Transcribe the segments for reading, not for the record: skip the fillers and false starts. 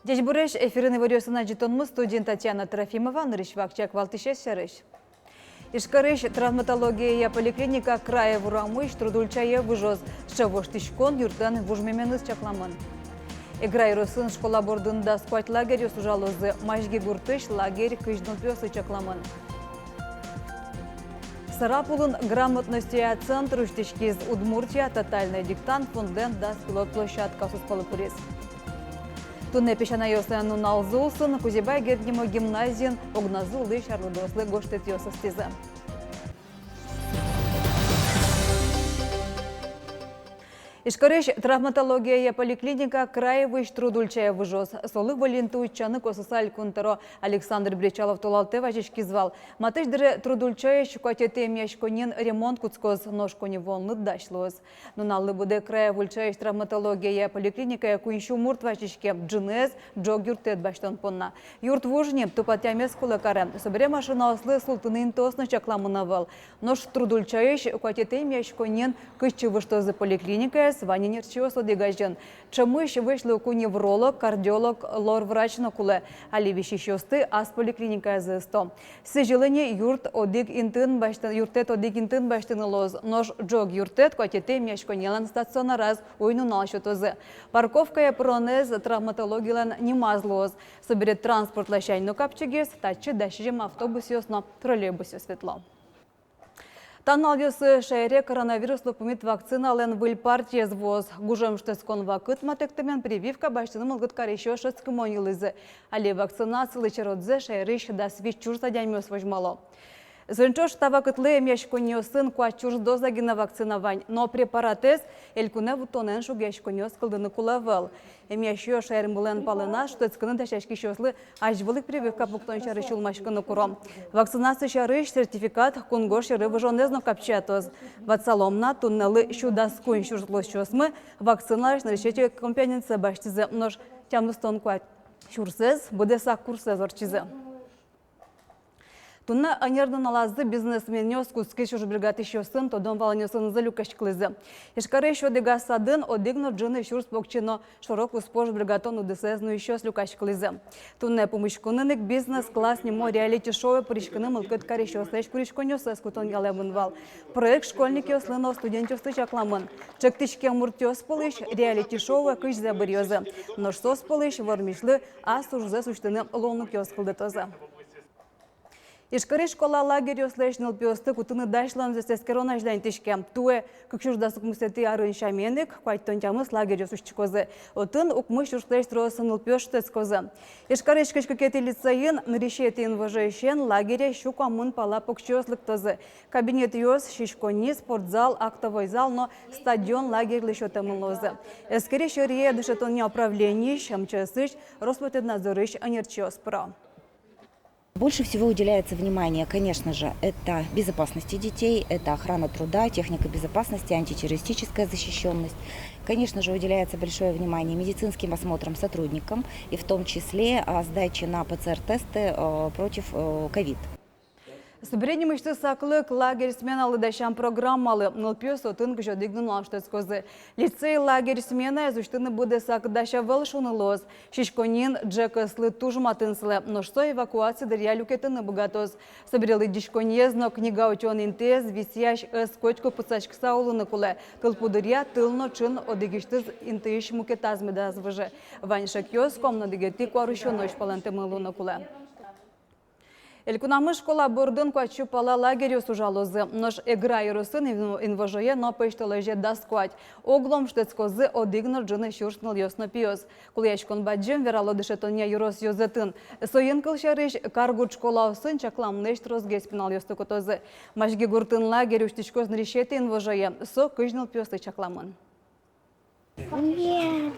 Дежбуреш эфирны вариосына жетонмы студент Татьяна Трофимова, нырышвакчак валтышес шарыш. Ишкарыш травматология поликлиника края вурамыш трудульчая выжоз, шавоштышкон юртан вужмеменыз чакламын. Играй росын школа бордында сквать лагерь сужалозы, мажги гуртыш лагерь кыжнылпёсы чакламын. Сарапулын грамотностия центр уштышки из Удмуртия тотальный диктант фонден даст пилот-площадка суспалыпурис. Тунне пешана йосын налзулсын, Кузебай герднемо гимназиен огназулы шарлыдослы гоштетьосы стезы. Ишкарыш травматология поликлиника краевыш трудульчая выжоз. Солы валентуйчаны косысаль кунтаро Александр Бречалов толалтева жешкизвал. Матыждыры трудульчая шукатете мяшконен ремонт куцкоз ножкони волны дашлоз. Нуналлы буде краевульчая травматология поликлиника куиншу муртва жешке джинез джог юртет баштон понна. Юрт вужне тупатямес кулакаре. Собере машина ослы султынын тосно чакламынавал. Нож трудульчая шукатете мяшконен кышчы выштозы поликлиника Ваня Нерчиос одегажен. Чамыш вышли у невролог, кардиолог, лор-врач на куле. Али вещищосты ас поликлиника ЗСТО. Сожаление юрт одег интын баштын лоз. Нож джог юртет котете мешконелан стационараз ойну налшотозы. Парковка пронез травматологилан немазлоз. Соберет транспорт лащайну капчегес, тачы дашижем автобусиосно троллейбусио светло. Таналдесы шайре коронавируслы пумит вакцинален выль партия звоз. Гужем штескон вакыт матектемен прививка баштыны мылгыт карещё шецкомонилызы. Али вакцинациялы чародзе шайре да свеч чур садянмёс вожмало. Зынчош тавакытлы мешконёсын куачур дозагина вакциновань, но препаратез элькуне вутонен шугешконёс кылдыны кулавал. Эмящё шайрмылен палына, что цкыны ташашки шёслы ажвылык прививка пуктон шарышыл машкыны куром. Вакцинация шарыш сертификат кунгош шары выжонезно капчатоз. Вацаломна туннелы щудаскун щурзлос шосмы вакциналаш нарышече компененция баштизы нож тямыстон куат щурсез будесак курсез орчизы. Тунна анердан алазды бизнесменёс кускеш уж бригаты щосын, тодон валанёсын залюкашклызы. Ишкары еще дега садын, одигно джины щурс покчино широк успош бригатон удесезну еще слюкашклызы. Тунна помышкунынык бизнес-класс немо реалити-шоу пришканы мылкыт кари щослэш куришконёсы скутон ялебынвал. Проект школьники ослыно студентёсты чакламын. Чектишке муртёс полыш реалити-шоу кыш забырёзы. Ношсос полыш вармишлы, а сужзе суштыны лонук ёскылдытозы. Ишкары школа лагерь ослешнил пёсты кутыны дашлан застескерона ждантишке. Туэ кыкшуждасык мусеты арын шаменик, квайттон тямыс лагерь осущикозы. Отын укмыш ушлеш тросыныл пёштецкозы. Ишкары шкышкакети лицейын ныришетин вожайшен лагере щукамын пала покчёслыктозы. Кабинет ёс, шишкони, спортзал, актовой зал, но стадион лагерь лишотамылозы. Эскери шырье дышетон неуправлений, МЧСыш, Роспотребнадзорыш, Анерчиоспро. Больше всего уделяется внимание, конечно же, это безопасности детей, это охрана труда, техника безопасности, антитеррористическая защищенность. Конечно же, уделяется большое внимание медицинским осмотрам сотрудникам и в том числе сдаче на ПЦР-тесты против ковид. Соберение мечты саклык лагерь смена лыдащан программалы нылпёс отын кжодигнын лаштецкозы. Лицей лагерь смена изуштыны буде сакдаща вэлшунылоз. Шишконин джекаслы тужматынслы, но что эвакуация дырья люкетыны богатоз. Соберели дишконезно книга учёный тез висящ скочку пуцачк саулыны куле. Тылпудырья тылно чин одигиштыз интыш мукетазмедаз выже. Ваньшак ёс комна дигети куарышонош палантымылыны куле. Элькунамы школа бордын куачу пала лагерю сужалозы. Нож игра ирусын инвожое, но пештолеже даскуать. Оглом штецкозы одигно джины щуршныл ёсно пиос. Кулячкон баджим верало дышетония юрос ёзетын. Соенкл шарыш каргут школа усын чакламныш трозгес пинал ёсты котозы. Машги гуртын лагерю штичкоз нрешеты инвожое. Со кыжныл пёсты чакламын. Нет,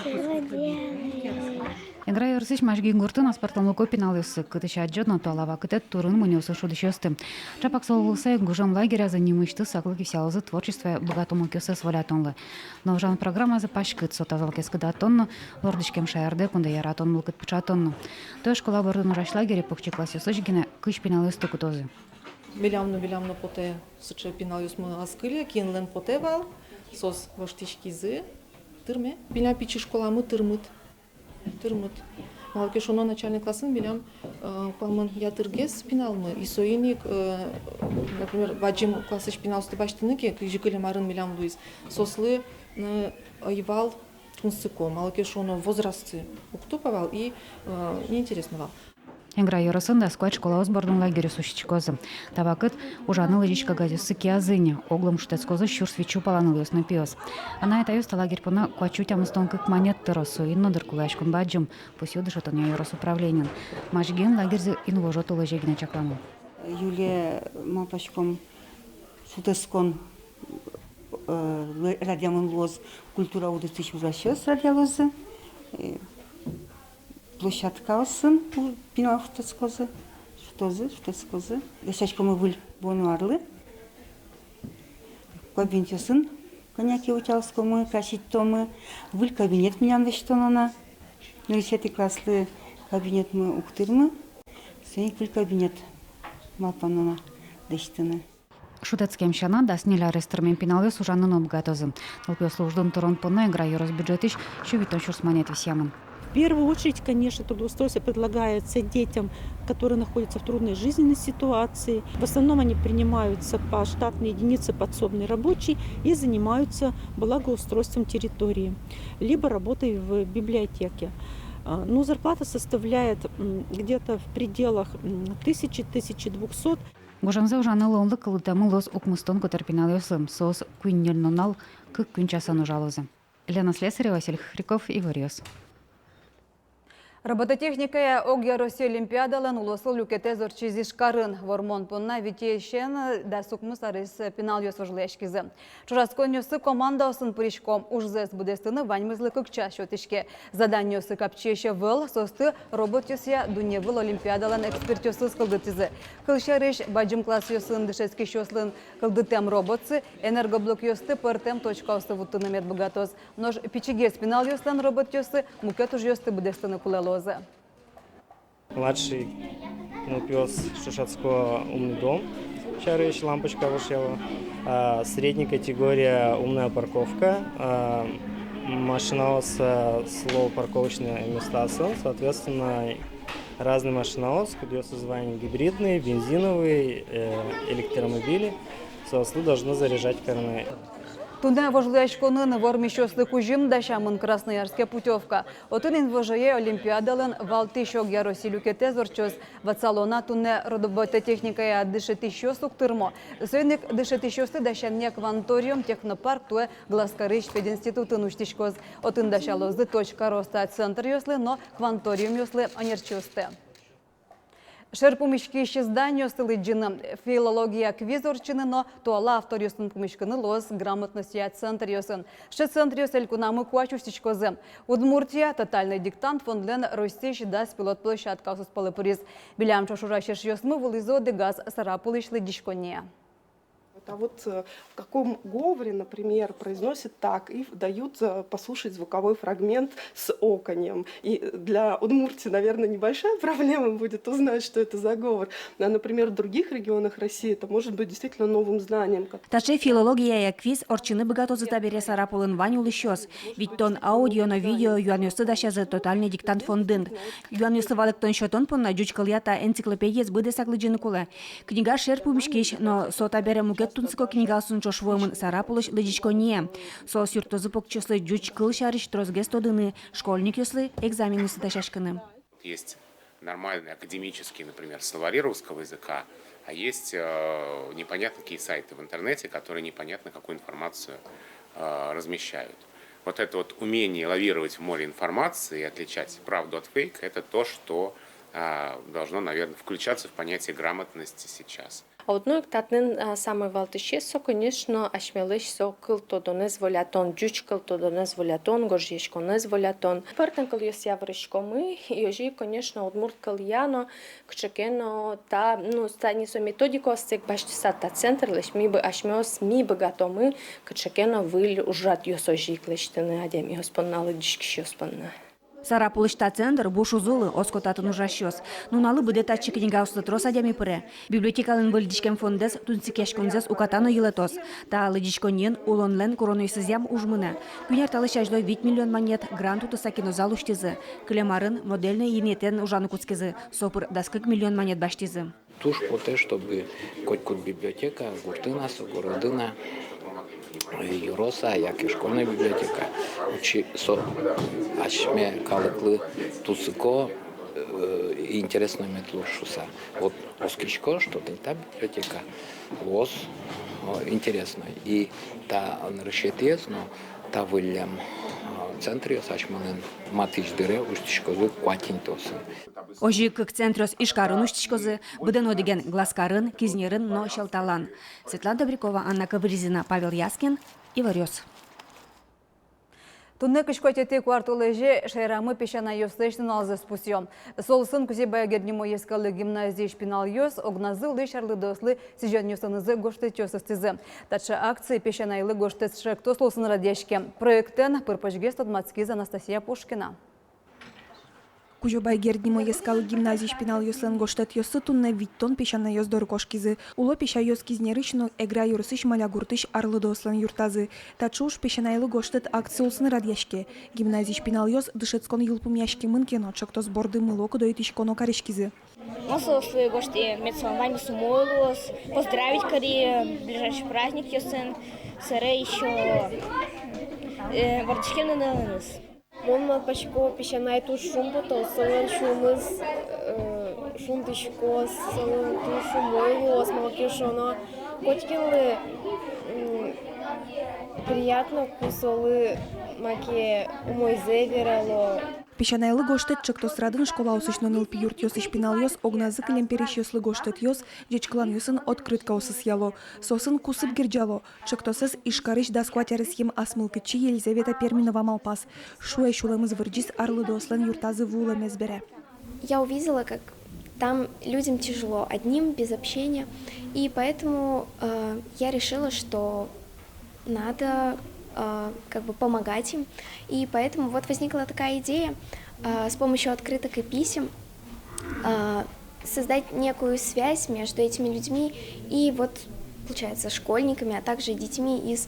чего делаешь? Играя рсыч машгин гуртын аспартанлы копиналысы кытыша джодно туалава кытет турын мунёсы шудышёсты. Чапак солвулса гужам лагеря занимышты саклы кисялозы творчество богатому кёсы свалятонлы. Но уже программа за пашкыт сотазалкес кыдатонно лордышкем шаярды кунда яратон кыт пучатонно. То школа барын ураш лагере пухчи классе сыжгине кыш пиналысты кутозы. Белямно поте сыче пиналюс мы аскыле, кинлен поте вал, сос воштичкизы, тырме. Белям пичи школа мы тырмыт. Малке шоно начальный классын белям палмын я тыргес пинал мы. И соиник, например, ваджим классы пинал сты баштыныке, жикыле марын белям луиз. Сослы айвал тунсыко. Малке шоно возрасты уктуповал и неинтересно вал. Игра Йоросында сквад школа сбордун лагерю сущичкозы. Табакыт ужаны лыжичка газюсы киазыня, оглом штецкозы щур свечу паланылыос на пиос. Она это юста лагерь пона квачу тямыстон как монет теросу, инно дыркулашкун баджум, пусю дышатоня Йорос управлением. Машген лагерь инвожоту лыжегина чакламу. Юлия мапачком сутескон радиамон лоз культура удыстыч ужащёс радиалозы. Площадка olsun bu bina штецкозы, штецкозы. Десячкомы выл бонуарлы. Кабинет olsun, коняки учалскомы, красить томы. Выл кабинет меня дыштонона. 10 класслы кабинет мы уктырмы. Сен выл кабинет мапанона дыштыны. Шутецкем шана да сниля рестермен пиналы сужанын обгатозы. Толпёслуждун турон понна игра Йорос бюджетыш шувитон шурс монет висямын. В первую очередь, конечно, трудоустройство предлагается детям, которые находятся в трудной жизненной ситуации. В основном они принимаются по штатной единице подсобный рабочий и занимаются благоустройством территории, либо работой в библиотеке. Но зарплата составляет где-то в пределах 1000-1200. Гожамзе ужаны лонлы кылытамы лос укмыстон көтерпиналыосым, соос куиннельнонал кык күнчасан ужалозы. Лена Слесарева, Василий Хриков и Вариос. Робототехникая Огья Россия Олимпиадалан улосыл люкете зорчизиш карын. Вормон понна витейшен да сукмус арыс пинал ёсожлешкизы. Чураскон ёсы команда осын пыришком ужзес будестыны ваньмызлы кыкча шотишке. Задание ёсы капчеше выл, состы робот ёсия дуне выл Олимпиадалан эксперт ёсы скылдытизы. Кылшарыш баджим класс ёсын дышески шослын кылдытем роботсы, энергоблок ёсты пыртем точка осы вуттыны медбогатоз. Нож пичигес пинал ёслан робот ёсы, мукет уж ёсты будестыны кулело. Младший пес Шушацко «Умный дом». Сейчас лампочка вышла. Средняя категория «Умная парковка». Машиновоз слово «парковочные места». Соответственно, разные машиновоз, куда созвание гибридные, бензиновые, электромобили. Соответственно, должны заряжать карны. Тунда вожлячконын вормищослы кужим дашамын Красноярске путевка. Отын инвожае Олимпиадалын валты шок яроси люкете зорчоз. Вацалона тунне робототехникая дышетищос уктырмо. Сойник дышетищосты дашанне кванториум технопарк туе гласкарыш пединститутын уштишкоз. Отын дашалозы точка роста центр ёслы, но кванториум ёслы анерчосты. Шерпумишки исчезданию стылыджины филология квизорчины, но туала авториосын пумишканы лоз грамотности центр ёсын. Ше центр ёсель кунамы куачустичкозы. Удмуртия тотальный диктант фондлен Ростиш даст пилот площадка успалы приз. Билям чашурашеш ёсмы вылизоды газ сарапулышлы дишконе. А вот в каком говоре, например, произносят так и дают послушать звуковой фрагмент с оканьем. И для Удмуртии, наверное, небольшая проблема будет узнать, что это за говор. А, например, в других регионах России это может быть действительно новым знанием. Таше филология я квиз орчины богатозы табере сарапулын ванюлы щос. Ведь тон аудио на видео юанёсы дашазы тотальный диктант фондын. Юанёсы валыктон шотон понна жучкалията энциклопедия сбыды саклыджины кулы. Книга шерпумишкиш, но со табере мукет тунско книга сунчош воймын сарапулыш лыжичко не. Со сюртозы покчослы жучкыл шарыш трозгестодыны, школьник ёслы экзамены сыташашканы. Есть нормальные академические, например, словари русского языка, а есть непонятно какие сайты в интернете, которые непонятно какую информацию размещают. Вот это вот умение лавировать в море информации и отличать правду от фейка, это то, что должно, наверное, включаться в понятие грамотности сейчас. А одно татнын самый валтышесо, конечно, ашмелышсо кылто донез волятон, джуч кылто донез волятон, горжешко нез волятон. Партен кыл ёс яврышко мы, ёжи, конечно, удмурт кыл яно, кчекено, та, ну, станисо методико, стек баштиса та центр, лишь ми бы ашмёс, ми бы готомы, кчекено выль ужат ёсо жиклыштыны, адем ёспонналы дишкиш ёспонна. Сарапулышта центр бушузулы оскотатын ужащос. Нуналы буде татчы книга устатрос адями пыре. Библиотекалын выльдичкен фондес тунцикешконзес укатано елетос. Та лыдичконен улонлен коронойсызям ужмына. Күнер талышаждой 8 миллион монет грант утыса кинозал уштизы. Клемарын модельный енетен ужаны куцкизы. Сопыр даскык миллион монет баштизы. Туш по те, чтобы коть библиотека, гуртына, городына, Юроса, як и школьная библиотека, учи со ашме калыклы тусыко интересную метлушуса. Вот оскичко, что-то та библиотека, лос интересно. И та решетез, но та выльям центре сачманын матыч дыре уштичкозы кватинтосы. Ожи к центрос ишкарын уштичкозы, буден одеген глазкарын, кизнерын, но шелталан. Светлана Добрякова, Анна Ковризина, Павел Яскин, Иварёс. Тунны кышкотеты квартулыжи шайрамы пешана ёстыштын алзы спусьем. Солсын кузе баягернимо ескалы гимназии шпинал ёс, огназы лышарлы дослы сижен ёсынызы гошты чёсыстызы. Татша акции пешанайлы гошты шекто солсын радешке. Проектен пырпожгест от Мацкиз Анастасия Пушкина. Кужобай герднимо ескалы гимназии шпинал ёслен гоштет ёсы тунны виттон пешана ёс доркошкизы. Уло пеша ёс кизнерышну эгра юрсыш маля гуртыш арлы дослен юртазы. Тачуш пешанайлы гоштет акции улсын радешке. Гимназии шпинал ёс дышецкон юлпум яшки мынкено, чокто сборды мылоку дойтишконо карешкизы. Мослослы гошти медсламвань сумойлос, поздравить кари ближайший праздник ёсын, сыре еще вартишкем на Мон малпачко пешанай туш шумбото, солон шумыз, шумдышко, солон тушу мойлос, малкишоно. Котикинлы приятно кусолы маке умойзе верало. Пешанайлы гоштет чыкто срадын школа усышнон ылпи юрт ёс ишпинал ёс, огназы кылем переш ёслы гоштет ёс, жечклан ёсын открытка усыс яло. Сосын кусып герджало, чыктосыз ишкарыш даскватярыс ем асмылкычы Елизавета Перминова малпас. Шуэ шулемыз вырджис арлы дослен юртазы вула мезбере. Я увидела, как там людям тяжело, одним, без общения. И поэтому я решила, что надо как бы помогать им. И поэтому вот возникла такая идея с помощью открыток и писем создать некую связь между этими людьми и вот, получается, школьниками, а также детьми из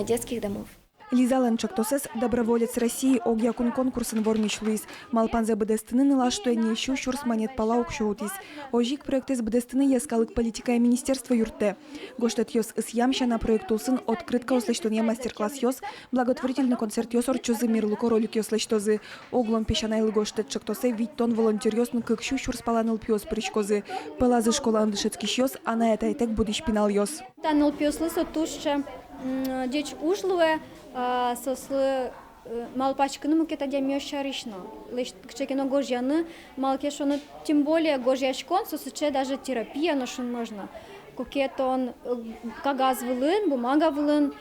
детских домов. Лиза Ленчактосес, доброволец России, огьякун конкурсын вормич Луис. Малпанзе бдестынын ила, что не ищу шурс монет палаук шоутис. Ожик проекты с бдестыны ескалык политика и министерство юрте. Гоштет ёс с ямща на проект улсын открытка услыштония мастер-класс ёс, благотворительный концерт ёс орчозы мирлуко ролик ёс лыштозы. Оглом пешанайлы гоштет чактосе виттон волонтер ёс кыкшу шурс паланыл пьёс причкозы. Пелазы школа андышецкий ёс, а на это и так будешь пинал ёс. Таныл пьёс лысо тушче, деч ужлуе, сослы малпачканы мукета демьё шаришно. Лишь кчекино гожьяны, малкешоны, тем более гожьяшкон, сосыче даже терапия ношен можно. Кукетон кагаз вылын, бумага вылын,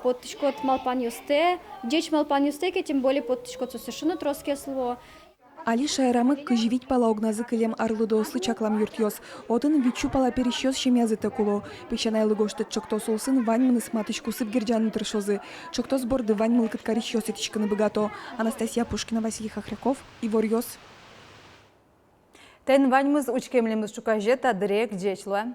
подтышкот малпан юсте, деч малпан юстеке, тем более подтышкот сосышыны троске слово. Али шайрамы кыживить пала огназы кылем арлы дослы чаклам юрт ёс. Отын вичу пала перещёс шемязы текуло. Печанайлы гоштет чокто солсын ваньмыны сматычку сып герджаны тыршозы. Чокто сборды ваньмыл кыткарищ ёс этичканы богато. Анастасия Пушкина, Василий Хохряков, Ивор ёс. Тен ваньмыз учкемлемыз чукажета дырек джечлуа.